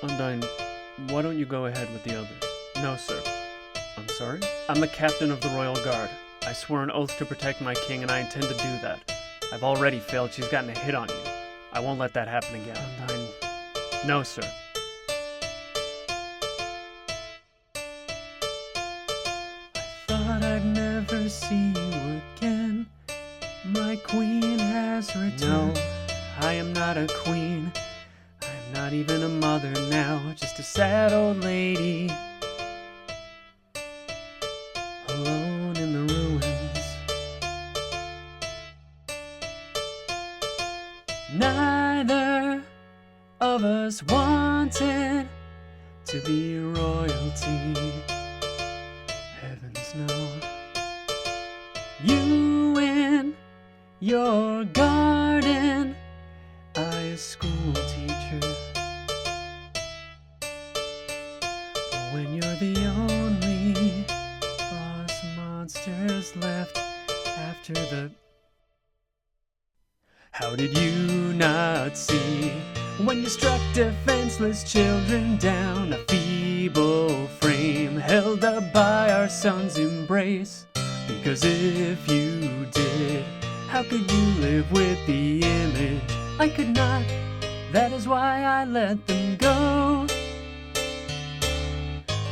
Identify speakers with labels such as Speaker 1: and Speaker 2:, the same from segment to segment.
Speaker 1: Undyne, why don't you go ahead with the others? No, sir. I'm sorry? I'm the captain of the Royal Guard. I swore an oath to protect my king, and I intend to do that. I've already failed. She's gotten a hit on you. I won't let that happen again. Undyne. No, sir.
Speaker 2: I thought I'd never see you again. My queen has returned.
Speaker 1: No, I am not a queen. I'm not even a mother now, just a sad old lady, alone in the ruins.
Speaker 2: Neither of us wanted to be royalty. Heavens no. You in your garden, I a school teacher. But when you're the only boss monsters left after the... How did you not see when you struck defenseless children down, a feeble frame held up by our son's embrace? Because if you did, how could you live with the image? I could not, that is why I let them go.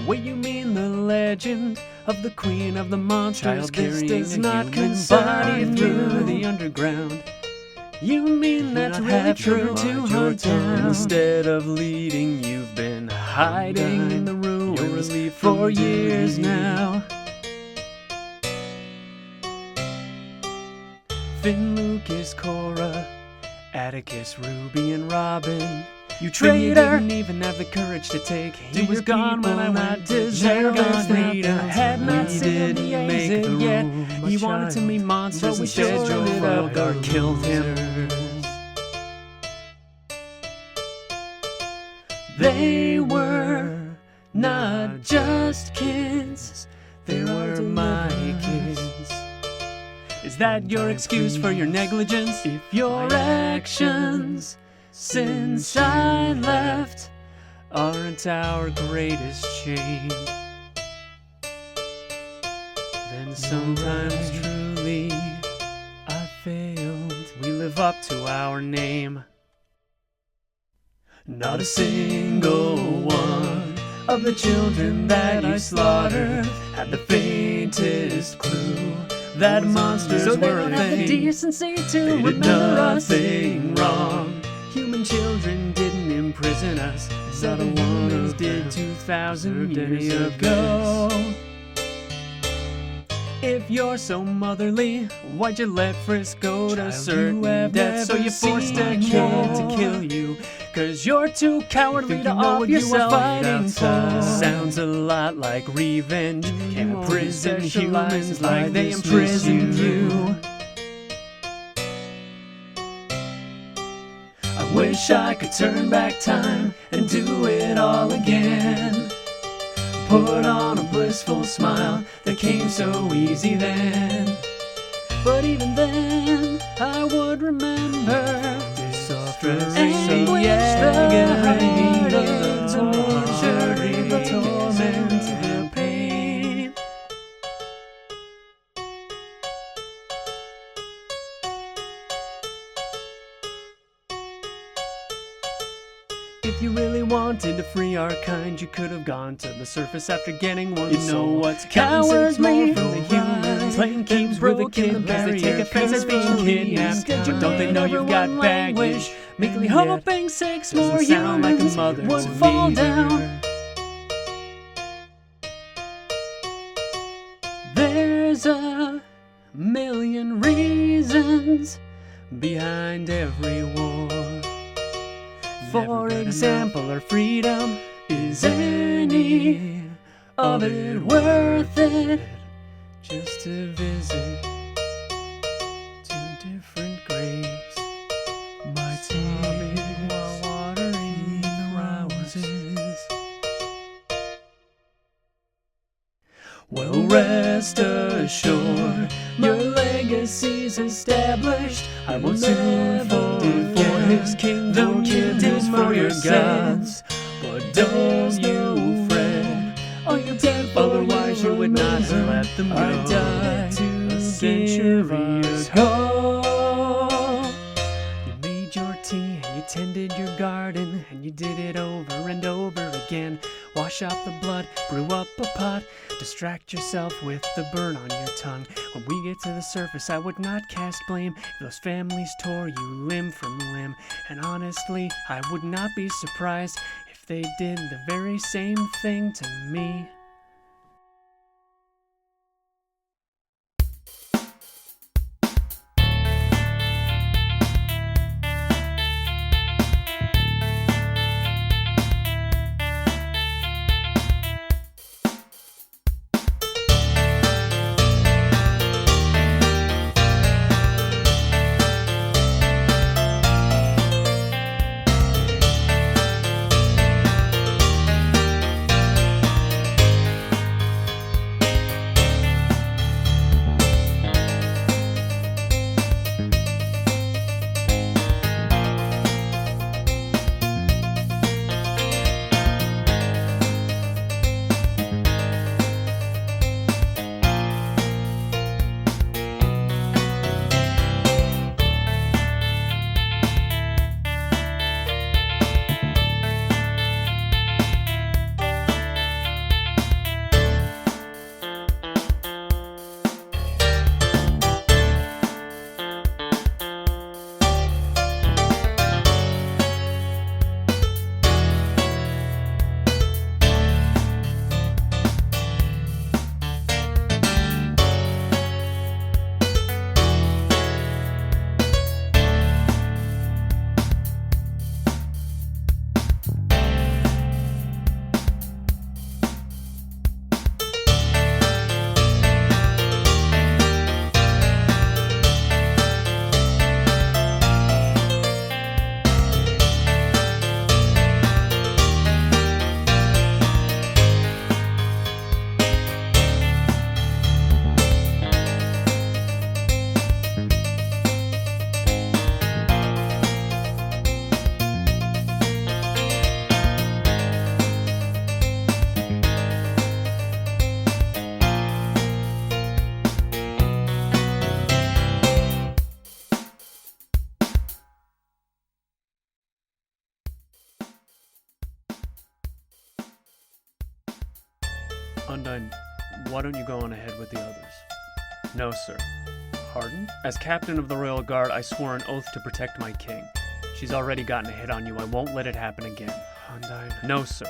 Speaker 2: Wait, you mean the legend of the queen of the monsters? This does not concern through the underground. You mean that's really true to hunt down? Instead of leading, you've been hiding in the ruins for years now. Finn, Lucas, Cora, Atticus, Ruby, and Robin. You traitor! Didn't even have the courage to take. He was gone when I went to Zergon's freedom. Had not seen the exit yet. He wanted to meet monsters, but instead drove up or killed him. They were not just kids, they were my kids. Is that your excuse for your negligence? If your actions since I left aren't our greatest shame, then sometimes truly I failed. We live up to our name. Not a single one of the children that you slaughtered had the faintest clue that monsters were a thing. The decency to remember nothing wrong. Human children didn't imprison us. Not a one of did 2,000 years ago. If you're so motherly, why'd you let Frisk go to certain death? So you forced a kid to kill you, 'cause you're too cowardly to off yourself. Sounds a lot like revenge. Can't imprison humans like they imprisoned you. I wish I could turn back time and do it all again. Put on a blissful smile that came so easy then. But even then, I would remember the suffering, anguish, the heartache, the misery, the torment, the pain. If you really wanted to free our kind, you could have gone to the surface after getting one. You know what's cowardly from the humans, playing keeps with a kid because they take offense at being kidnapped. But don't they know you've got baggage? Meekly hoping 6 more humans would fall down. There's a million reasons behind every war. For example, our freedom, is any of it worth it? Just to visit 2 different graves, my tears while watering the roses. Well, rest assured, your legacy's established. I will never forget his kingdom, you did for your gods. But don't you fret, all your dead
Speaker 1: otherwise you would not have let them go.
Speaker 2: I died
Speaker 1: a century
Speaker 2: ago.
Speaker 1: You made your tea and you tended your garden, and you did it over and over again. Wash out the blood, brew up a pot, distract yourself with the burn on your tongue. When we get to the surface, I would not cast blame if those families tore you limb from limb. And honestly, I would not be surprised if they did the very same thing to me. Undyne, why don't you go on ahead with the others? No, sir. Pardon? As captain of the Royal Guard, I swore an oath to protect my king. She's already gotten a hit on you. I won't let it happen again. Undyne. No, sir.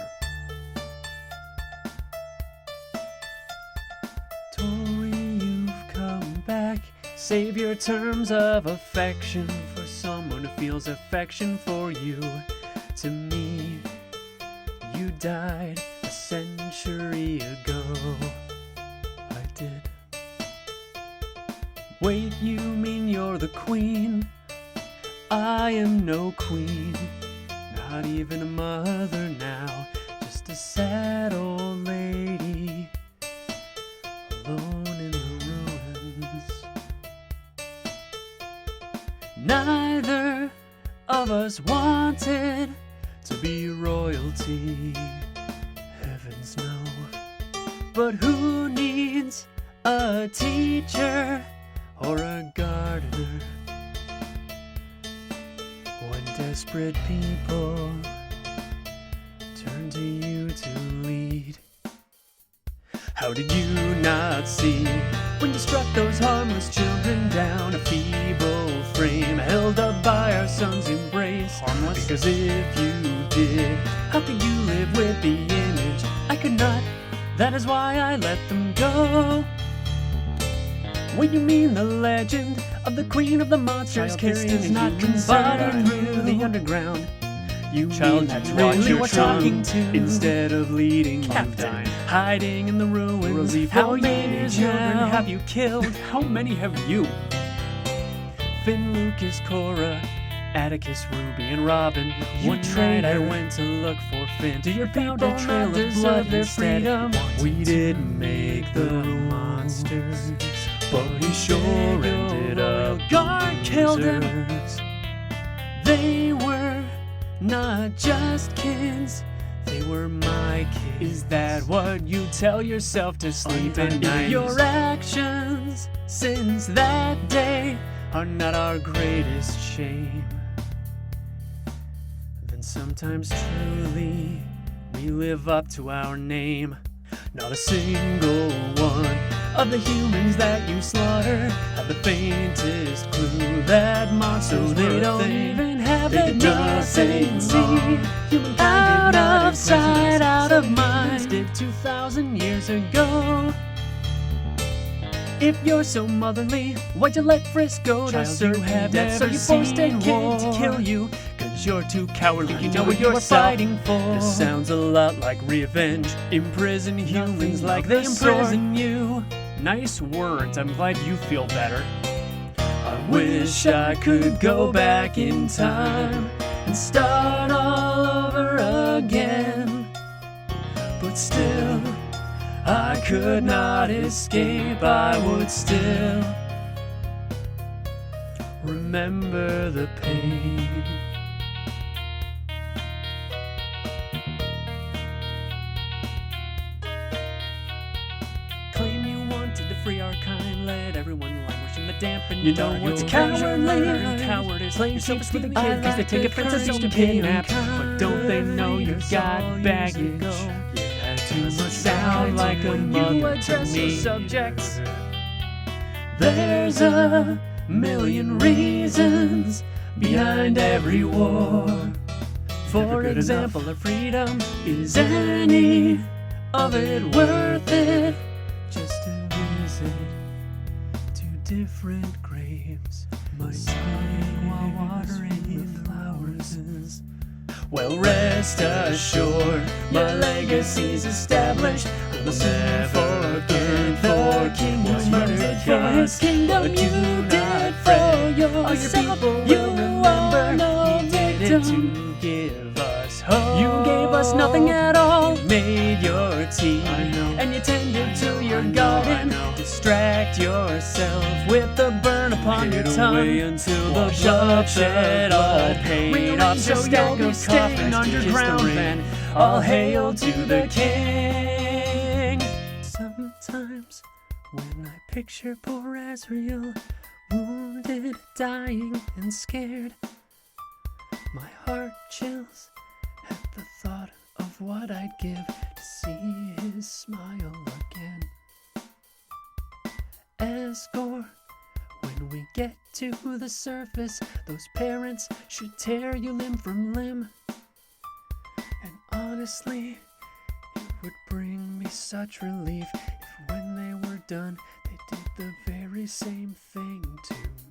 Speaker 1: Tori, you've come back. Save your terms of affection for someone who feels affection for you. To me, you died a century ago. I did. Wait, you mean you're the queen? I am no queen, not even a mother now, just a sad old lady, alone in the ruins. Neither of us wanted to be royalty, heavens no. But who needs a teacher or a gardener when desperate people turn to you to lead? How did you not see when you struck those harmless children down, a feeble frame held up by our son's embrace? Harmless? Because if you did, how could you live with the image? I could not, that is why I let them go. When you mean the legend of the queen of the monsters carrying not confined through the underground, you mean that's really what talking to instead of leading Captain, hiding in the ruins. How many children have you killed? How many have you? Finn, Lucas, Cora, Atticus, Ruby, and Robin. One night I went to look for Finn. Do your people a trail of blood their freedom? We didn't make the monsters, but we sure ended up guard killed them. They were not just kids, they were my kids.
Speaker 2: Is that what you tell yourself to sleep at
Speaker 1: If
Speaker 2: night?
Speaker 1: your actions since that day are not our greatest shame, then sometimes truly we live up to our name. Not a single one of the humans that you slaughter have the faintest clue that monsters
Speaker 2: they
Speaker 1: were a
Speaker 2: don't
Speaker 1: thing.
Speaker 2: even have
Speaker 1: They
Speaker 2: the
Speaker 1: did nothing
Speaker 2: decency.
Speaker 1: wrong. Humankind
Speaker 2: Out
Speaker 1: did not
Speaker 2: of sight,
Speaker 1: exist.
Speaker 2: out of
Speaker 1: Some humans
Speaker 2: mind.
Speaker 1: did 2,000 years ago. If you're so motherly, why'd you let Frisk go to
Speaker 2: Child,
Speaker 1: serve
Speaker 2: you have
Speaker 1: death? So
Speaker 2: never
Speaker 1: you forced a
Speaker 2: seen
Speaker 1: kid to
Speaker 2: war.
Speaker 1: kill you, 'cause you're too cowardly. You know
Speaker 2: Do
Speaker 1: what
Speaker 2: it
Speaker 1: you're
Speaker 2: yourself.
Speaker 1: fighting for.
Speaker 2: This
Speaker 1: sounds a lot like revenge. Imprison humans
Speaker 2: Nothing
Speaker 1: like
Speaker 2: of
Speaker 1: they
Speaker 2: the sort.
Speaker 1: imprison you. Nice words, I'm glad you feel better. I wish I could go back in time and start all over again. But still, I could not escape, I would still remember the pain. Claim you wanted to free our kind, let everyone languish in the damp and
Speaker 2: You know
Speaker 1: dark.
Speaker 2: what's
Speaker 1: Your
Speaker 2: cowardly?
Speaker 1: murder and cowardice.
Speaker 2: Playing
Speaker 1: You're selfish with a
Speaker 2: cheap
Speaker 1: kid
Speaker 2: with
Speaker 1: 'cause they
Speaker 2: the
Speaker 1: take
Speaker 2: courage
Speaker 1: offense
Speaker 2: to
Speaker 1: to
Speaker 2: be
Speaker 1: kidnapped.
Speaker 2: unkind.
Speaker 1: But don't they know you
Speaker 2: Years
Speaker 1: got
Speaker 2: ago.
Speaker 1: baggage? You had too much sound like a
Speaker 2: when
Speaker 1: mother
Speaker 2: you
Speaker 1: to
Speaker 2: address
Speaker 1: me.
Speaker 2: those subjects.
Speaker 1: There's a million reasons behind every war. For
Speaker 2: good
Speaker 1: example, our freedom, is any of it worth it? Just to visit two different graves, my son while watering the flowers. Well, rest assured, my legacy's established. We'll never forget the king who murdered for his kingdom.
Speaker 2: But
Speaker 1: You
Speaker 2: do
Speaker 1: did
Speaker 2: not
Speaker 1: for
Speaker 2: fret. All your
Speaker 1: yourself.
Speaker 2: people
Speaker 1: You
Speaker 2: will
Speaker 1: remember
Speaker 2: remember
Speaker 1: he did it to give us hope. You gave us nothing at all. You made your tea,
Speaker 2: I know.
Speaker 1: and you tended to your
Speaker 2: I know,
Speaker 1: garden.
Speaker 2: I know.
Speaker 1: Distract yourself with the burn upon your
Speaker 2: Hid
Speaker 1: tongue
Speaker 2: away until the
Speaker 1: Wash
Speaker 2: blood
Speaker 1: up the
Speaker 2: shed
Speaker 1: blood,
Speaker 2: all
Speaker 1: paid
Speaker 2: paid
Speaker 1: off
Speaker 2: off
Speaker 1: so
Speaker 2: so
Speaker 1: you'll
Speaker 2: stack
Speaker 1: be
Speaker 2: of
Speaker 1: staying
Speaker 2: coffins to kiss the
Speaker 1: underground
Speaker 2: ring.
Speaker 1: then. All hail to the king. Sometimes when I picture poor Azrael, wounded, dying, and scared, my heart chills at the thought of what I'd give to see his smile again. Asgore, when we get to the surface, those parents should tear you limb from limb. And honestly, it would bring me such relief if when they were done, they did the very same thing to me.